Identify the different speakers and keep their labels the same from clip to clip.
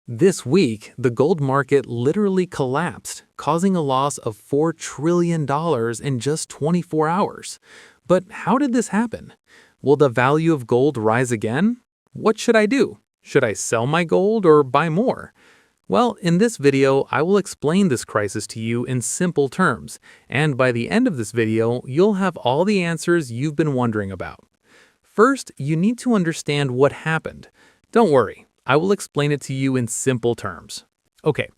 Speaker 1: This week, the gold market literally collapsed, causing a loss of $4 trillion in just 24 hours. But how did this happen? Will the value of gold rise again? What should I do? Should I sell my gold or buy more? Well, in this video, I will explain this crisis to you in simple terms, and by the end of this video, you'll have all the answers you've been wondering about. First, you need to understand what happened. Don't worry, I will explain it to you in simple terms. Okay,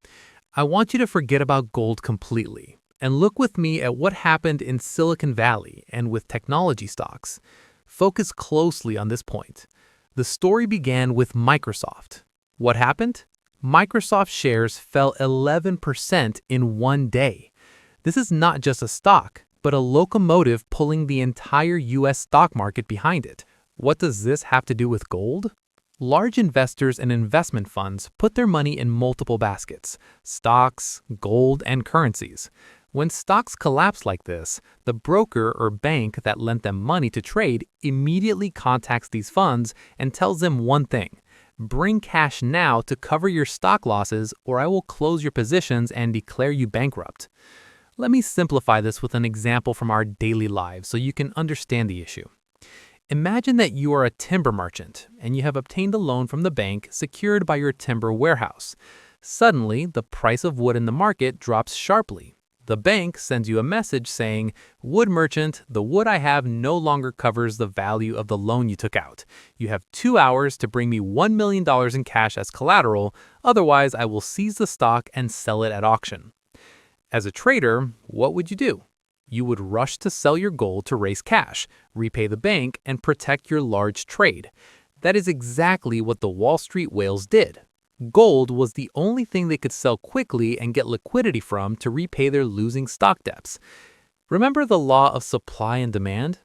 Speaker 1: I want you to forget about gold completely and look with me at what happened in Silicon Valley and with technology stocks. Focus closely on this point. The story began with Microsoft. What happened? Microsoft shares fell 11% in one day. This is not just a stock, but a locomotive pulling the entire US stock market behind it. What does this have to do with gold? Large investors and investment funds put their money in multiple baskets: stocks, gold, and currencies. When stocks collapse like this, the broker or bank that lent them money to trade immediately contacts these funds and tells them one thing: bring cash now to cover your stock losses, or I will close your positions and declare you bankrupt. Let me simplify this with an example from our daily lives so you can understand the issue. Imagine that you are a timber merchant and you have obtained a loan from the bank secured by your timber warehouse. Suddenly, the price of wood in the market drops sharply. The bank sends you a message saying, "Wood merchant, the wood I have no longer covers the value of the loan you took out. You have 2 hours to bring me $1 million in cash as collateral, otherwise I will seize the stock and sell it at auction." As a trader, what would you do? You would rush to sell your gold to raise cash, repay the bank, and protect your large trade. That is exactly what the Wall Street whales did. Gold was the only thing they could sell quickly and get liquidity from to repay their losing stock debts. Remember the law of supply and demand?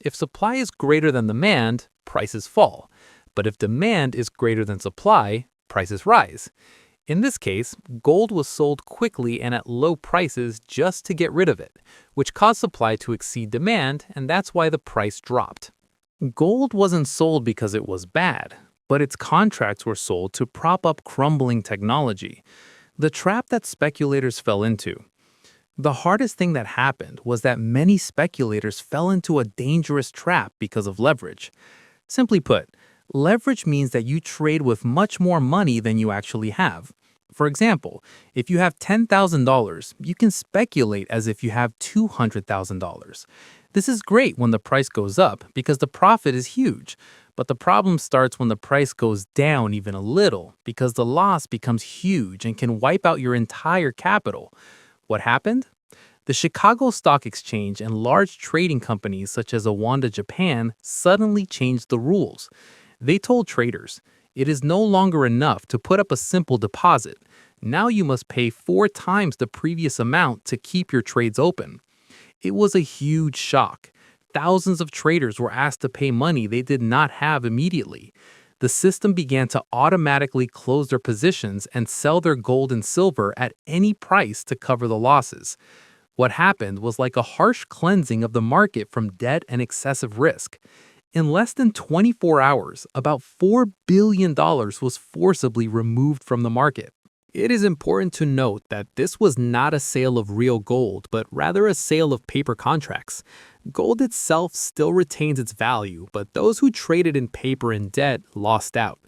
Speaker 1: If supply is greater than demand, prices fall. But if demand is greater than supply, prices rise. In this case, gold was sold quickly and at low prices just to get rid of it, which caused supply to exceed demand, and that's why the price dropped. Gold wasn't sold because it was bad, but its contracts were sold to prop up crumbling technology, the trap that speculators fell into. The hardest thing that happened was that many speculators fell into a dangerous trap because of leverage. Simply put, leverage means that you trade with much more money than you actually have. For example, if you have $10,000, you can speculate as if you have $200,000. This is great when the price goes up because the profit is huge, but the problem starts when the price goes down even a little because the loss becomes huge and can wipe out your entire capital. What happened? The Chicago Stock Exchange and large trading companies such as Awanda Japan suddenly changed the rules. They told traders, it is no longer enough to put up a simple deposit. Now you must pay 4 times the previous amount to keep your trades open. It was a huge shock. Thousands of traders were asked to pay money they did not have immediately. The system began to automatically close their positions and sell their gold and silver at any price to cover the losses. What happened was like a harsh cleansing of the market from debt and excessive risk. In less than 24 hours, about $4 billion was forcibly removed from the market. It is important to note that this was not a sale of real gold, but rather a sale of paper contracts. Gold itself still retains its value, but those who traded in paper and debt lost out.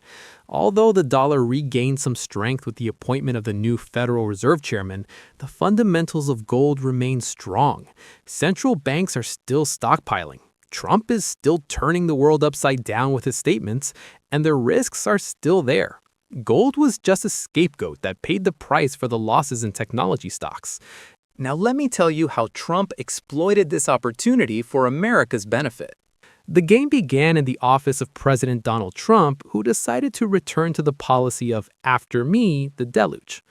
Speaker 1: Although the dollar regained some strength with the appointment of the new Federal Reserve Chairman, the fundamentals of gold remain strong. Central banks are still stockpiling. Trump is still turning the world upside down with his statements, and the risks are still there. Gold was just a scapegoat that paid the price for the losses in technology stocks. Now let me tell you how Trump exploited this opportunity for America's benefit. The game began in the office of President Donald Trump, who decided to return to the policy of "after me, the deluge."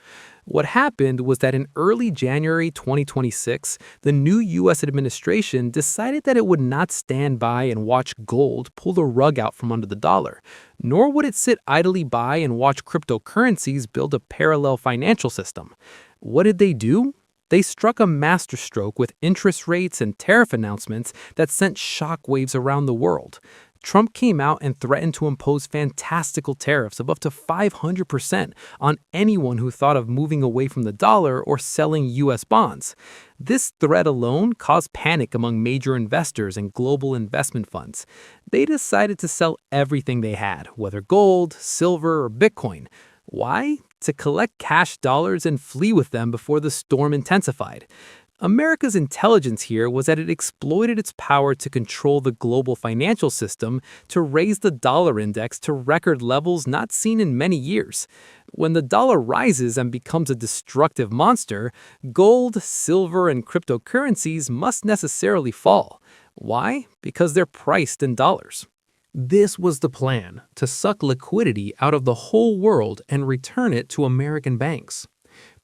Speaker 1: What happened was that in early January 2026, the new U.S. administration decided that it would not stand by and watch gold pull the rug out from under the dollar, nor would it sit idly by and watch cryptocurrencies build a parallel financial system. What did they do? They struck a masterstroke with interest rates and tariff announcements that sent shockwaves around the world. Trump came out and threatened to impose fantastical tariffs of up to 500% on anyone who thought of moving away from the dollar or selling U.S. bonds. This threat alone caused panic among major investors and global investment funds. They decided to sell everything they had, whether gold, silver, or Bitcoin. Why? To collect cash dollars and flee with them before the storm intensified. America's intelligence here was that it exploited its power to control the global financial system to raise the dollar index to record levels not seen in many years. When the dollar rises and becomes a destructive monster, gold, silver, and cryptocurrencies must necessarily fall. Why? Because they're priced in dollars. This was the plan, to suck liquidity out of the whole world and return it to American banks.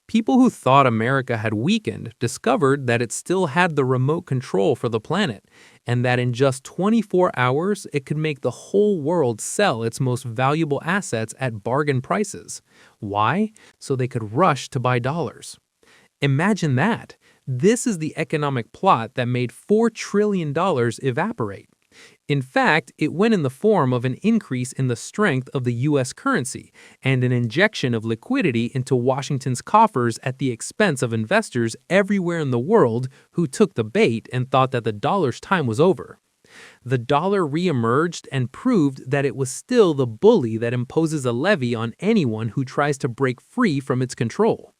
Speaker 1: People who thought America had weakened discovered that it still had the remote control for the planet, and that in just 24 hours it could make the whole world sell its most valuable assets at bargain prices. Why? So they could rush to buy dollars. Imagine that! This is the economic plot that made $4 trillion evaporate. In fact, it went in the form of an increase in the strength of the U.S. currency and an injection of liquidity into Washington's coffers at the expense of investors everywhere in the world who took the bait and thought that the dollar's time was over. The dollar reemerged and proved that it was still the bully that imposes a levy on anyone who tries to break free from its control.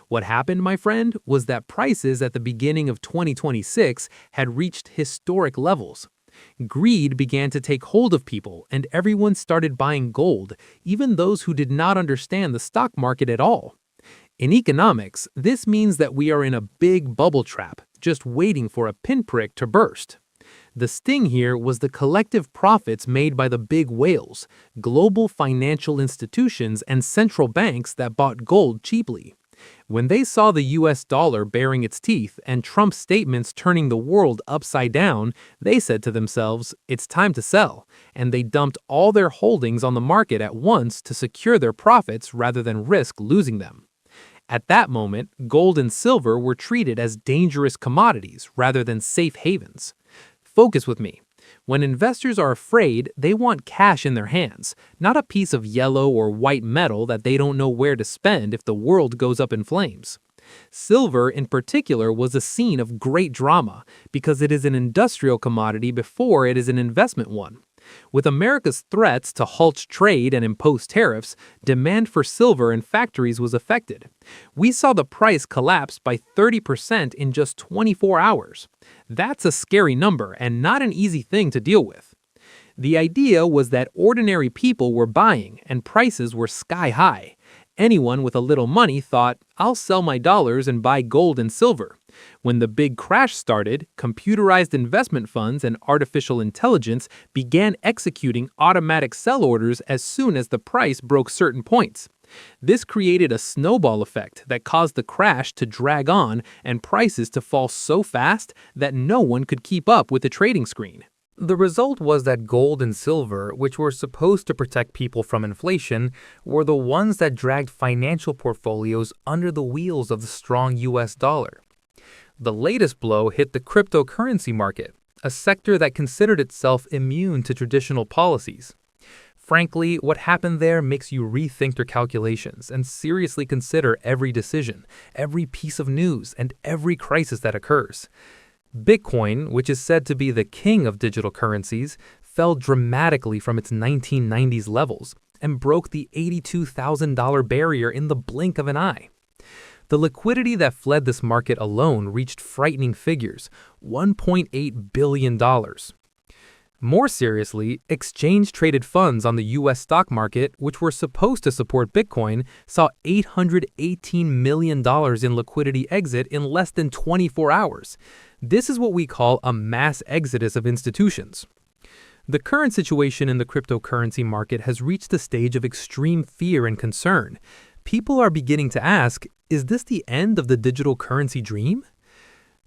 Speaker 1: What happened, my friend, was that prices at the beginning of 2026 had reached historic levels. Greed began to take hold of people, and everyone started buying gold, even those who did not understand the stock market at all. In economics, this means that we are in a big bubble trap, just waiting for a pinprick to burst. The sting here was the collective profits made by the big whales, global financial institutions and central banks that bought gold cheaply. When they saw the US dollar baring its teeth and Trump's statements turning the world upside down, they said to themselves, it's time to sell, and they dumped all their holdings on the market at once to secure their profits rather than risk losing them. At that moment, gold and silver were treated as dangerous commodities rather than safe havens. Focus with me. When investors are afraid, they want cash in their hands, not a piece of yellow or white metal that they don't know where to spend if the world goes up in flames. Silver, in particular, was a scene of great drama because it is an industrial commodity before it is an investment one. With America's threats to halt trade and impose tariffs, demand for silver in factories was affected. We saw the price collapse by 30% in just 24 hours. That's a scary number and not an easy thing to deal with. The idea was that ordinary people were buying and prices were sky high. Anyone with a little money thought, I'll sell my dollars and buy gold and silver. When the big crash started, computerized investment funds and artificial intelligence began executing automatic sell orders as soon as the price broke certain points. This created a snowball effect that caused the crash to drag on and prices to fall so fast that no one could keep up with the trading screen. The result was that gold and silver, which were supposed to protect people from inflation, were the ones that dragged financial portfolios under the wheels of the strong US dollar. The latest blow hit the cryptocurrency market, a sector that considered itself immune to traditional policies. Frankly, what happened there makes you rethink your calculations and seriously consider every decision, every piece of news, and every crisis that occurs. Bitcoin, which is said to be the king of digital currencies, fell dramatically from its 1990s levels and broke the $82,000 barrier in the blink of an eye. The liquidity that fled this market alone reached frightening figures, $1.8 billion. More seriously, exchange-traded funds on the U.S. stock market, which were supposed to support Bitcoin, saw $818 million in liquidity exit in less than 24 hours. This is what we call a mass exodus of institutions. The current situation in the cryptocurrency market has reached a stage of extreme fear and concern. People are beginning to ask, is this the end of the digital currency dream?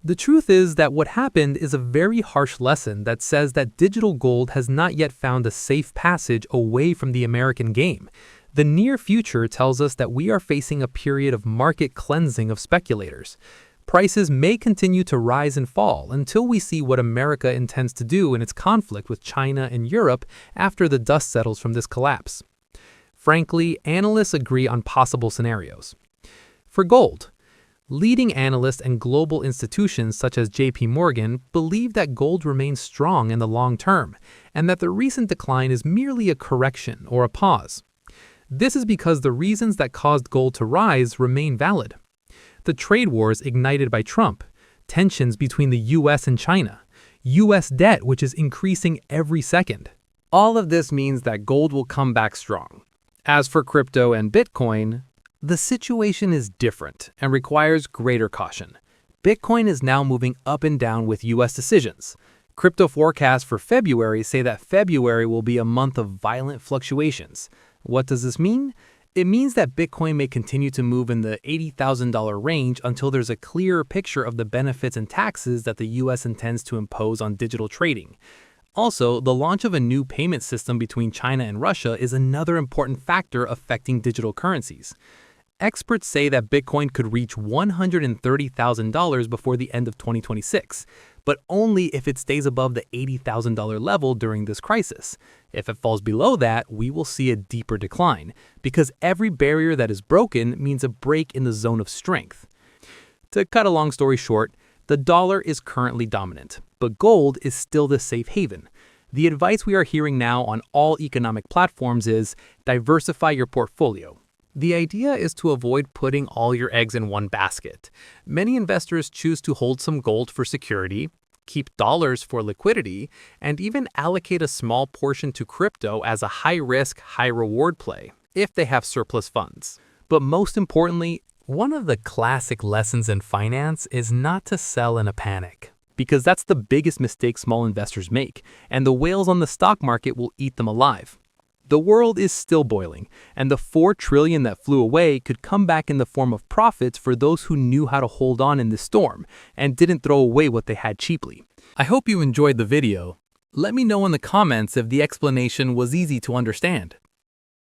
Speaker 1: The truth is that what happened is a very harsh lesson that says that digital gold has not yet found a safe passage away from the American game. The near future tells us that we are facing a period of market cleansing of speculators. Prices may continue to rise and fall until we see what America intends to do in its conflict with China and Europe after the dust settles from this collapse. Frankly, analysts agree on possible scenarios. For gold, leading analysts and global institutions such as JP Morgan believe that gold remains strong in the long term, and that the recent decline is merely a correction or a pause. This is because the reasons that caused gold to rise remain valid. The trade wars ignited by Trump, tensions between the US and China, US debt which is increasing every second. All of this means that gold will come back strong. As for crypto and Bitcoin, the situation is different and requires greater caution. Bitcoin is now moving up and down with US decisions. Crypto forecasts for February say that February will be a month of violent fluctuations. What does this mean? It means that Bitcoin may continue to move in the $80,000 range until there's a clearer picture of the benefits and taxes that the US intends to impose on digital trading. Also, the launch of a new payment system between China and Russia is another important factor affecting digital currencies. Experts say that Bitcoin could reach $130,000 before the end of 2026, but only if it stays above the $80,000 level during this crisis. If it falls below that, we will see a deeper decline, because every barrier that is broken means a break in the zone of strength. To cut a long story short, the dollar is currently dominant, but gold is still the safe haven. The advice we are hearing now on all economic platforms is diversify your portfolio. The idea is to avoid putting all your eggs in one basket. Many investors choose to hold some gold for security, keep dollars for liquidity, and even allocate a small portion to crypto as a high-risk, high-reward play, if they have surplus funds. But most importantly, one of the classic lessons in finance is not to sell in a panic, because that's the biggest mistake small investors make, and the whales on the stock market will eat them alive. The world is still boiling, and the $4 trillion that flew away could come back in the form of profits for those who knew how to hold on in this storm and didn't throw away what they had cheaply. I hope you enjoyed the video. Let me know in the comments if the explanation was easy to understand.